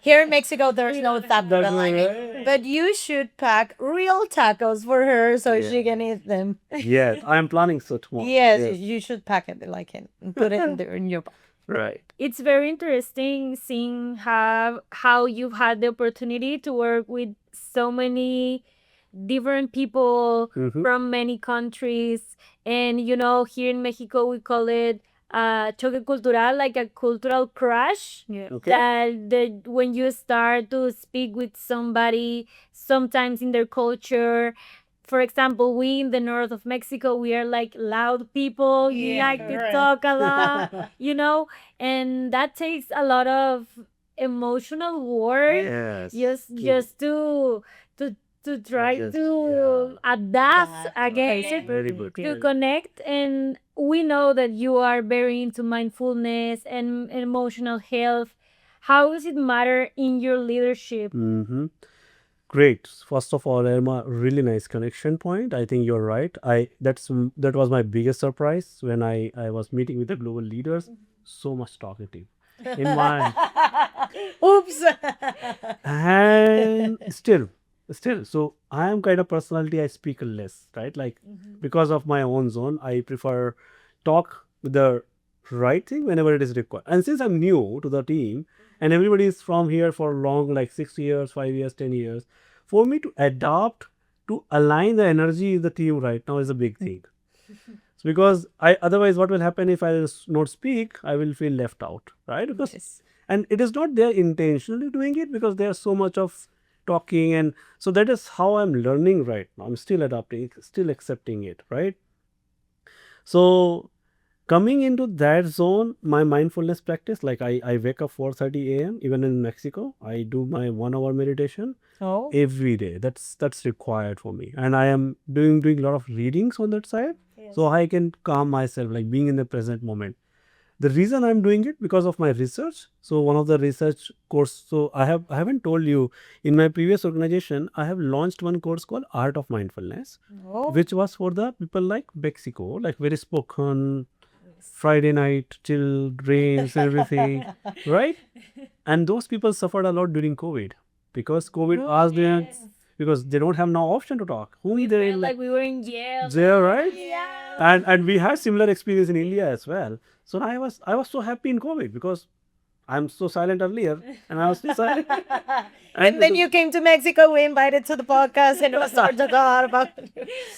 Here in Mexico, there's no Taco That's Bell. I mean, right. but you should pack real tacos for her so she can eat them. Yes, I am planning so tomorrow. Yes, Yes. you should pack it like it and put it in your box. Right. It's very interesting seeing how you've had the opportunity to work with so many different people Mhm. from many countries. And here in Mexico we call it choque cultural, like a cultural crash. Yeah. Okay. That when you start to speak with somebody, sometimes in their culture. For example, we in the north of Mexico, we are like loud people. We Yeah, like to correct. talk a lot, and that takes a lot of emotional work. Yes. Just to to try Just, to adapt Adapt, against Very it, good. to connect. And we know that you are very into mindfulness and emotional health. How does it matter in your leadership? Mm-hmm. Great. First of all, Irma, really nice connection point. I think you're right. That was my biggest surprise when I was meeting with the global leaders. So much talkative. In my Oops. and still. So I am kind of personality. I speak less, right? Like because of my own zone, I prefer talk with the right thing whenever it is required. And since I'm new to the team, and everybody is from here for long, like 6 years, 5 years, 10 years, for me to adapt to align the energy in the team right now is a big thing. So because I otherwise, what will happen if not speak? I will feel left out, right? Because Yes. and it is not they're intentionally doing it because there's so much of talking, and so that is how I'm learning right now. I'm still adapting, still accepting it, right? So coming into that zone, my mindfulness practice, like I wake up 4:30 a.m. even in Mexico. I do my 1 hour meditation Oh. every day. That's required for me, and I am doing a lot of readings on that side, so I can calm myself, like being in the present moment. The reason I'm doing it because of my research. So one of the research course, so I haven't told you, in my previous organization I have launched one course called Art of Mindfulness, Oh. which was for the people like PepsiCo, like very spoken, Friday night till rains and everything, right? And those people suffered a lot during COVID because COVID asked them, because they don't have no option to talk. Whom they Felt like we were in jail. there, right? Yeah. And we had similar experience in India as well. So I was so happy in COVID because I'm so silent earlier, and I was still silent. And then you came to Mexico, we invited to the podcast, and we started to talk a lot about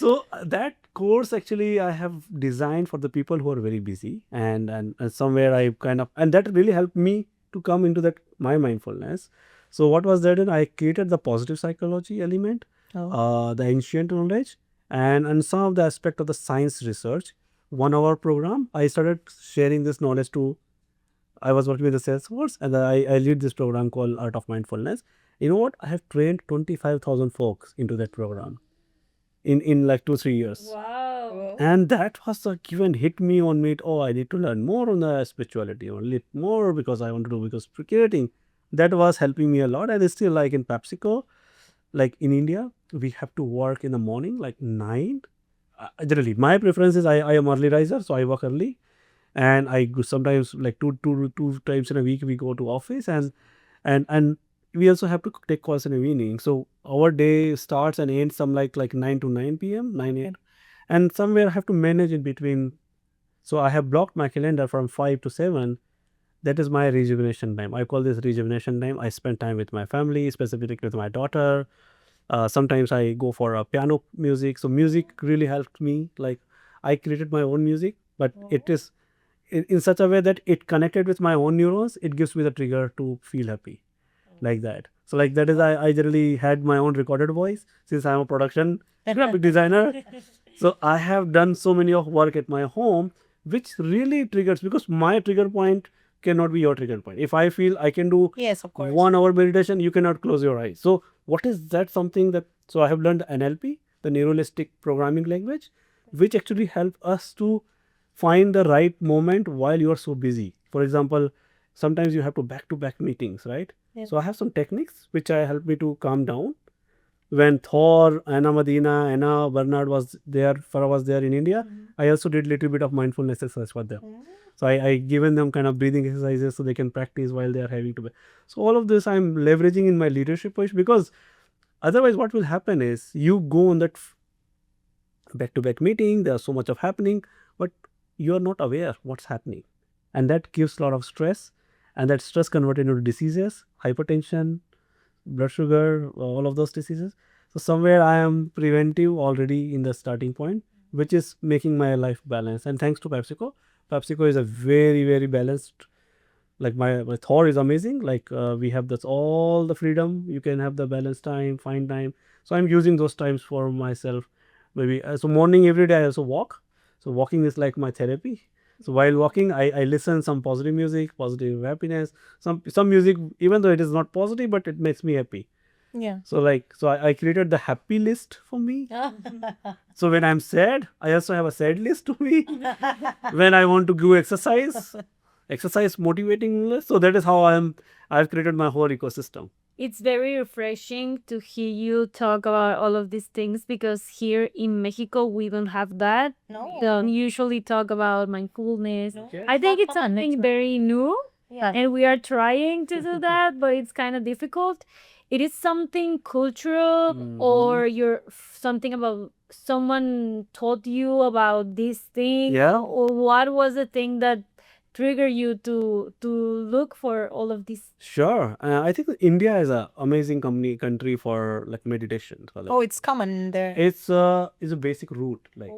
So that course actually I have designed for the people who are very busy, and somewhere I kind of, and that really helped me to come into that my mindfulness. So what was that? And I created the positive psychology element, the ancient knowledge, and some of the aspect of the science research. 1 hour program. I started sharing this knowledge to. I was working with the Salesforce, and I lead this program called Art of Mindfulness. You know what? I have trained 25,000 folks into that program in like 2 3 years. Wow. And that was a given hit me on me. Oh, I need to learn more on the spirituality, or lit more because I want to do because creating. That was helping me a lot. And it's still like in PepsiCo, like in India, we have to work in the morning, like 9. Generally, my preference is I am early riser, so I work early, and I go sometimes like two times in a week we go to office, and we also have to take calls in the evening. So our day starts and ends some like 9 to 9 p.m. 9 a.m. And somewhere I have to manage in between. So I have blocked my calendar from 5 to 7. That is my rejuvenation time. I call this rejuvenation time. I spend time with my family, specifically with my daughter. Sometimes I go for a piano music. So music really helped me. Like I created my own music, but it is in such a way that it connected with my own neurons. It gives me the trigger to feel happy, like that. So like that is I generally had my own recorded voice since I'm a production graphic designer. So I have done so many of work at my home, which really triggers, because my trigger point cannot be your trigger point. If I feel I can do Yes, of course. 1 hour meditation, you cannot close your eyes. So what is that something that, so I have learned NLP, the neuralistic programming language, which actually help us to find the right moment while you are so busy. For example, sometimes you have to back meetings, right? Yeah. So I have some techniques which I help me to calm down. when Thor, Anna Medina, Anna Bernard was there, Farah was there in India, I also did little bit of mindfulness exercise for them. So I given them kind of breathing exercises so they can practice while they are having to. So all of this I'm leveraging in my leadership position, because otherwise what will happen is you go on that back-to-back meeting, there's so much of happening, but you are not aware what's happening, and that gives a lot of stress, and that stress converted into diseases, hypertension, blood sugar, all of those diseases. So somewhere I am preventive already in the starting point, which is making my life balanced. And thanks to PepsiCo, PepsiCo is a very, very balanced. Like my Thor is amazing. Like we have this all the freedom. You can have the balance time, find time. So I'm using those times for myself. Maybe so morning every day I also walk. So walking is like my therapy. So while walking, I listen some positive music, positive happiness. Some music, even though it is not positive, but it makes me happy. Yeah. So I created the happy list for me. So when I'm sad, I also have a sad list to me. When I want to do exercise motivating list. So that is how I've created my whole ecosystem. It's very refreshing to hear you talk about all of these things, because here in Mexico we don't have that. No. Don't usually talk about mindfulness. Okay. I think it's something very new, Yeah. and we are trying to do that, but it's kind of difficult. It is something cultural, or you're something about someone taught you about this thing. Yeah. Or what was the thing that triggered you to look for all of this? Sure. I think that India is a amazing country for like meditation. So, like, Oh, it's common there. it's a basic route. Like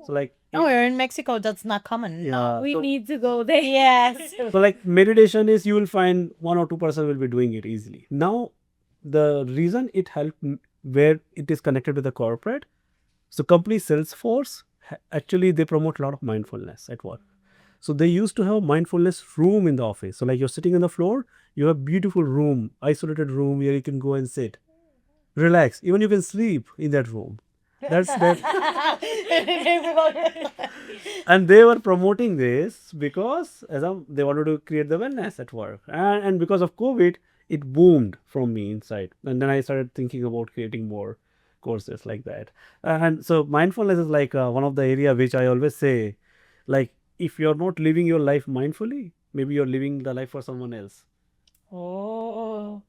so like Oh, you're in Mexico. That's not common. yeah. We so, need to go there. Yes. so like meditation is you will find 1 or 2% will be doing it easily. Now the reason it helped where it is connected with the corporate. So company Salesforce actually they promote a lot of mindfulness at work. So they used to have mindfulness room in the office. So like you're sitting on the floor, you have beautiful room, isolated room where you can go and sit, relax. Even you can sleep in that room. That's that. And they were promoting this because they wanted to create the wellness at work, and because of COVID, it boomed from me inside. And then I started thinking about creating more courses like that. And so mindfulness is like one of the area which I always say, like if you're not living your life mindfully, maybe you're living the life for someone else. Oh.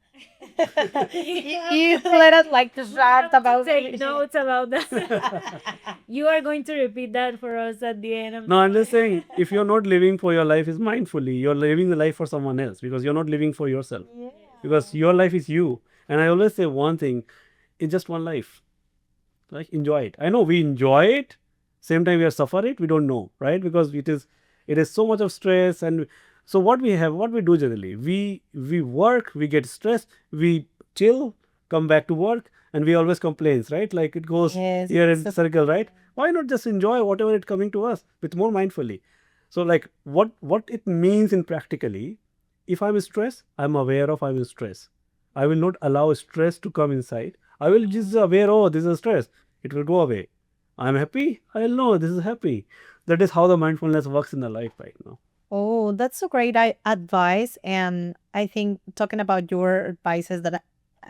You let us like to chat about Take notes about that. You are going to repeat that for us at the end of No, I'm just saying, if you're not living for your life is mindfully, you're living the life for someone else because you're not living for yourself. Because your life is you. And I always say one thing, it's just one life. Like enjoy it. I know we enjoy it. Same time we are suffer it, we don't know, right? Because it is so much of stress. And so what we do generally, we work, we get stressed, we chill, come back to work, and we always complains, right? Like it goes Yes, here in it's a- circle, right? Why not just enjoy whatever it's coming to us with more mindfully? So like what it means in practically, if I'm stressed, I'm aware of I'm in stress. I will not allow stress to come inside. I will just aware, oh, this is stress. It will go away. I'm happy. I'll know this is happy. That is how the mindfulness works in the life right now. Oh, that's a great advice. And I think talking about your advices that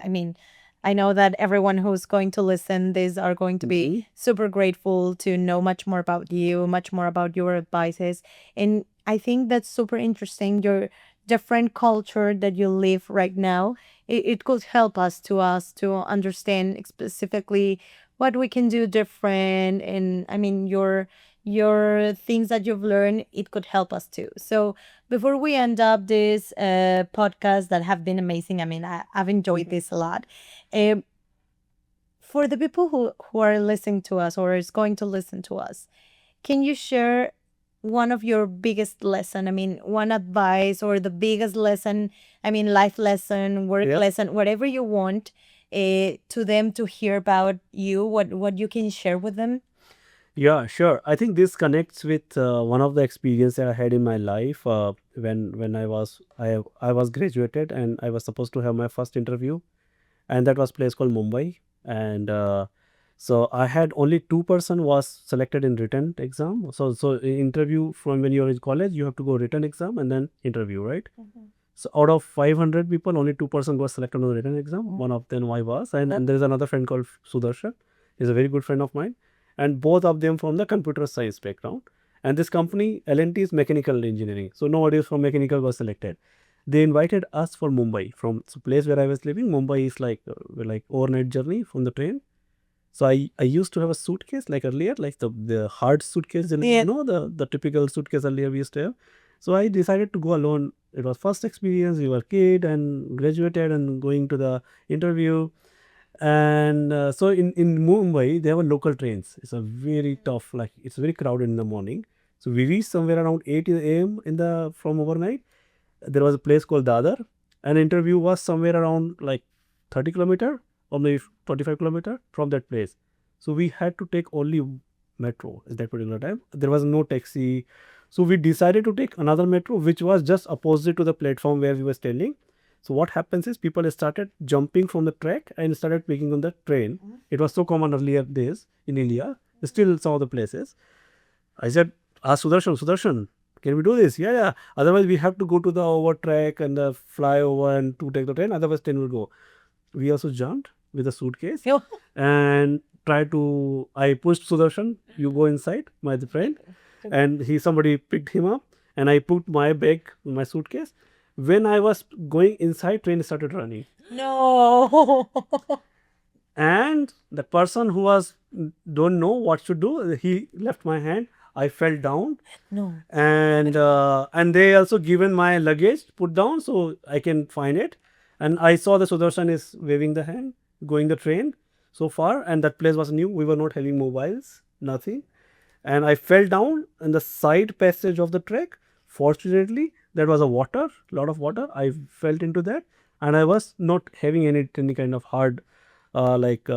I mean, I know that everyone who's going to listen this are going to be super grateful to know much more about you, much more about your advices. And I think that's super interesting. Your different culture that you live right now, it could help us to understand specifically what we can do different. And I mean, your things that you've learned, it could help us too. So before we end up this podcast that have been amazing, I mean, I've enjoyed this a lot. Um, for the people who are listening to us or is going to listen to us, can you share one of your biggest lesson? I mean, one advice or the biggest lesson, I mean, life lesson, work Yep. lesson, whatever you want to them to hear about you, what you can share with them. Yeah, sure. I think this connects with one of the experiences I had in my life when I was graduated and I was supposed to have my first interview, and that was place called Mumbai. And so I had only 2% was selected in written exam. So interview from when you're in college, you have to go written exam and then interview, right? So out of 500 people, only 2% got selected on the written exam. One of them I was, and there is another friend called Sudarshan. He's a very good friend of mine, and both of them from the computer science background. And this company L&T is mechanical engineering, so nobody from mechanical was selected. They invited us for Mumbai from the place where I was living. Mumbai is like overnight journey from the train. So I used to have a suitcase like earlier, like the hard suitcase, the typical suitcase earlier we used to have. So I decided to go alone. It was first experience. We were kid and graduated and going to the interview. And so in Mumbai, there were local trains. It's a very tough, like it's very crowded in the morning. So we reached somewhere around 8 a.m. in the from overnight. There was a place called Dadar. An interview was somewhere around like 30 kilometer or maybe 25 kilometer from that place. So we had to take only metro at that particular time. There was no taxi. So we decided to take another metro, which was just opposite to the platform where we were standing. So what happens is people started jumping from the track and started picking on the train. It was so common earlier days in India. Still some of the places. I said, ask Sudarshan, can we do this? Yeah, yeah. Otherwise, we have to go to the over track and the flyover and to take the train. Otherwise, train will go. We also jumped with a suitcase and tried to. I pushed Sudarshan. You go inside, my friend, and somebody picked him up, and I put my bag, my suitcase. When I was going inside, train started running. No. And the person who was don't know what to do, he left my hand. I fell down. No. And they also given my luggage put down so I can find it. And I saw the Sudarshan is waving the hand, going the train so far, and that place was new. We were not having mobiles, nothing. And I fell down in the side passage of the track. Fortunately, there was a lot of water. I fell into that, and I was not having any kind of hard, like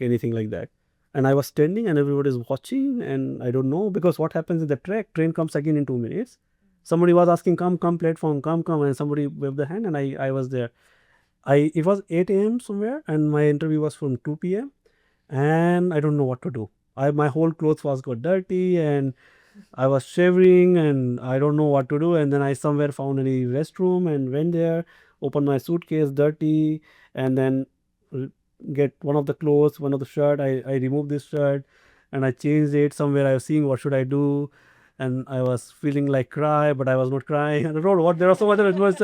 anything like that. And I was standing, and everybody is watching, and I don't know because what happens in the train comes again in 2 minutes. Somebody was asking, come, platform, come, and somebody waved the hand, and I was there. It was 8 a.m. somewhere, and my interview was from 2 p.m. and I don't know what to do. My whole clothes was got dirty, and I was shivering, and I don't know what to do. And then I somewhere found any restroom and went there, opened my suitcase, dirty, and then uh, get one of the clothes, one of the shirt. I removed this shirt, and I changed it. Somewhere I was seeing what should I do, and I was feeling like cry, but I was not crying. I don't know what there was so much. It was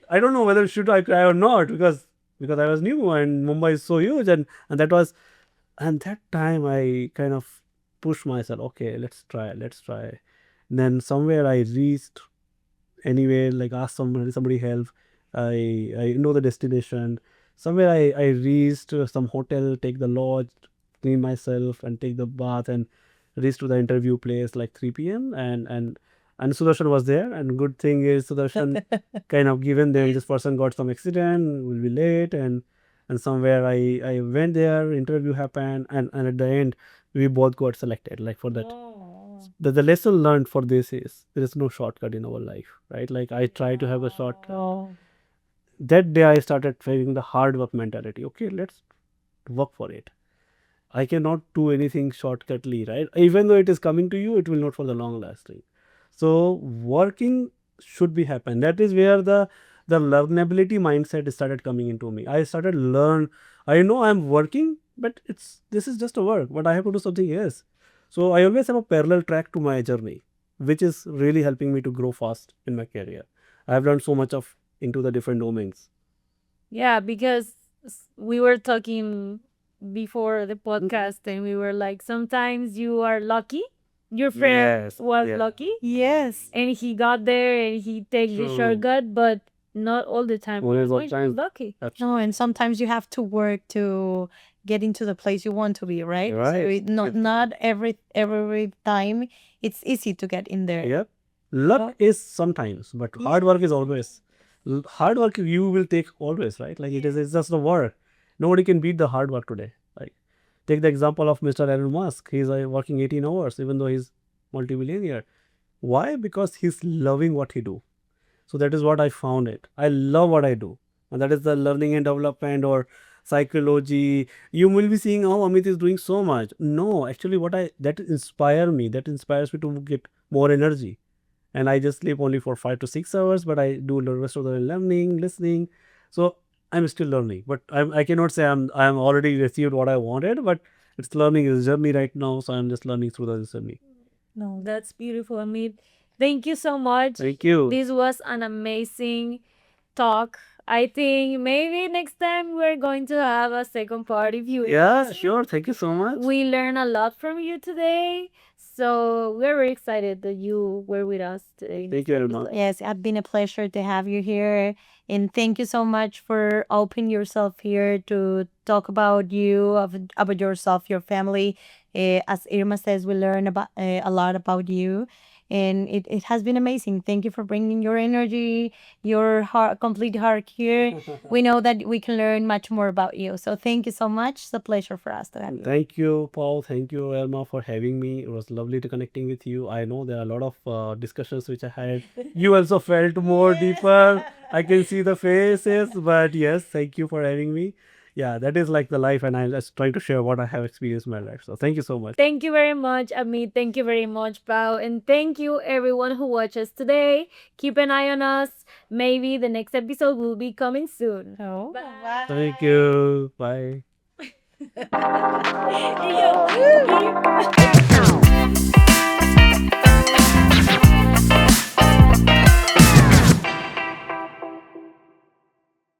I don't know whether should I cry or not because I was new and Mumbai is so huge, and that was, and that time I kind of pushed myself. Okay, let's try. Then somewhere I reached anywhere, like ask somebody help. I know the destination. Somewhere I reached some hotel, take the lodge, clean myself, and take the bath, and reached to the interview place like 3 p.m. And Sudarshan was there. And good thing is Sudarshan kind of given them this person got some accident, will be late, and somewhere I went there, interview happened, and at the end we both got selected. Like for that, the lesson learned for this is there is no shortcut in our life, right? Like I try to have a shortcut. No. That day I started having the hard work mentality. Okay, let's work for it. I cannot do anything shortcutly, right? Even though it is coming to you, it will not for the long lasting. So working should be happen. That is where the learnability mindset started coming into me. I started learn. I know I'm working, but this is just a work, but I have to do something else. So I always have a parallel track to my journey, which is really helping me to grow fast in my career. I have learned so much of into the different domains. Yeah, because we were talking before the podcast and we were like, sometimes you are lucky. Your friend Yes, was yeah. lucky Yes. and he got there and he takes the True. shortcut, but not all the time. Always You're what time? lucky. No, and sometimes you have to work to get into the place you want to be, right? So Right. not every time it's easy to get in there. Yep. Luck is sometimes, but hard work is always. Hard work you will take always, right? Like it's just the work. Nobody can beat the hard work today. Like take the example of Mr. Elon Musk. He's working 18 hours even though he's multimillionaire. Why? Because he's loving what he do. So that is what I found it. I love what I do. And that is the learning and development or psychology. You will be seeing, oh, Amit is doing so much. No, actually that inspires me to get more energy. and I just sleep only for 5 to 6 hours, but I do the rest of the learning, listening. So I'm still learning, but I cannot say I'm already received what I wanted, but it's learning is journey right now, so I'm just learning through the journey. No, that's beautiful, Amit. Thank you so much. Thank you. This was an amazing talk. I think maybe next time we're going to have a second part if you Yeah, sure. Thank you so much. We learned a lot from you today. So we're very excited that you were with us today. Thank you very much. Yes, it's been a pleasure to have you here. And thank you so much for opening yourself here to talk about you, about yourself, your family. As Irma says, we learn about a lot about you. And it has been amazing. Thank you for bringing your energy, your heart, complete heart here. We know that we can learn much more about you. So thank you so much. It's a pleasure for us to have you. Thank you, Paul. Thank you, Elma, for having me. It was lovely to connecting with you. I know there are a lot of discussions which I had. You also felt more deeper. I can see the faces, but yes, thank you for having me. Yeah, that is like the life, and I'm just trying to share what I have experienced in my life. So thank you so much. Thank you very much, Amit. Thank you very much, Pao. And thank you, everyone who watches today. Keep an eye on us. Maybe the next episode will be coming soon. Oh, Bye. Thank you. Bye. Iya.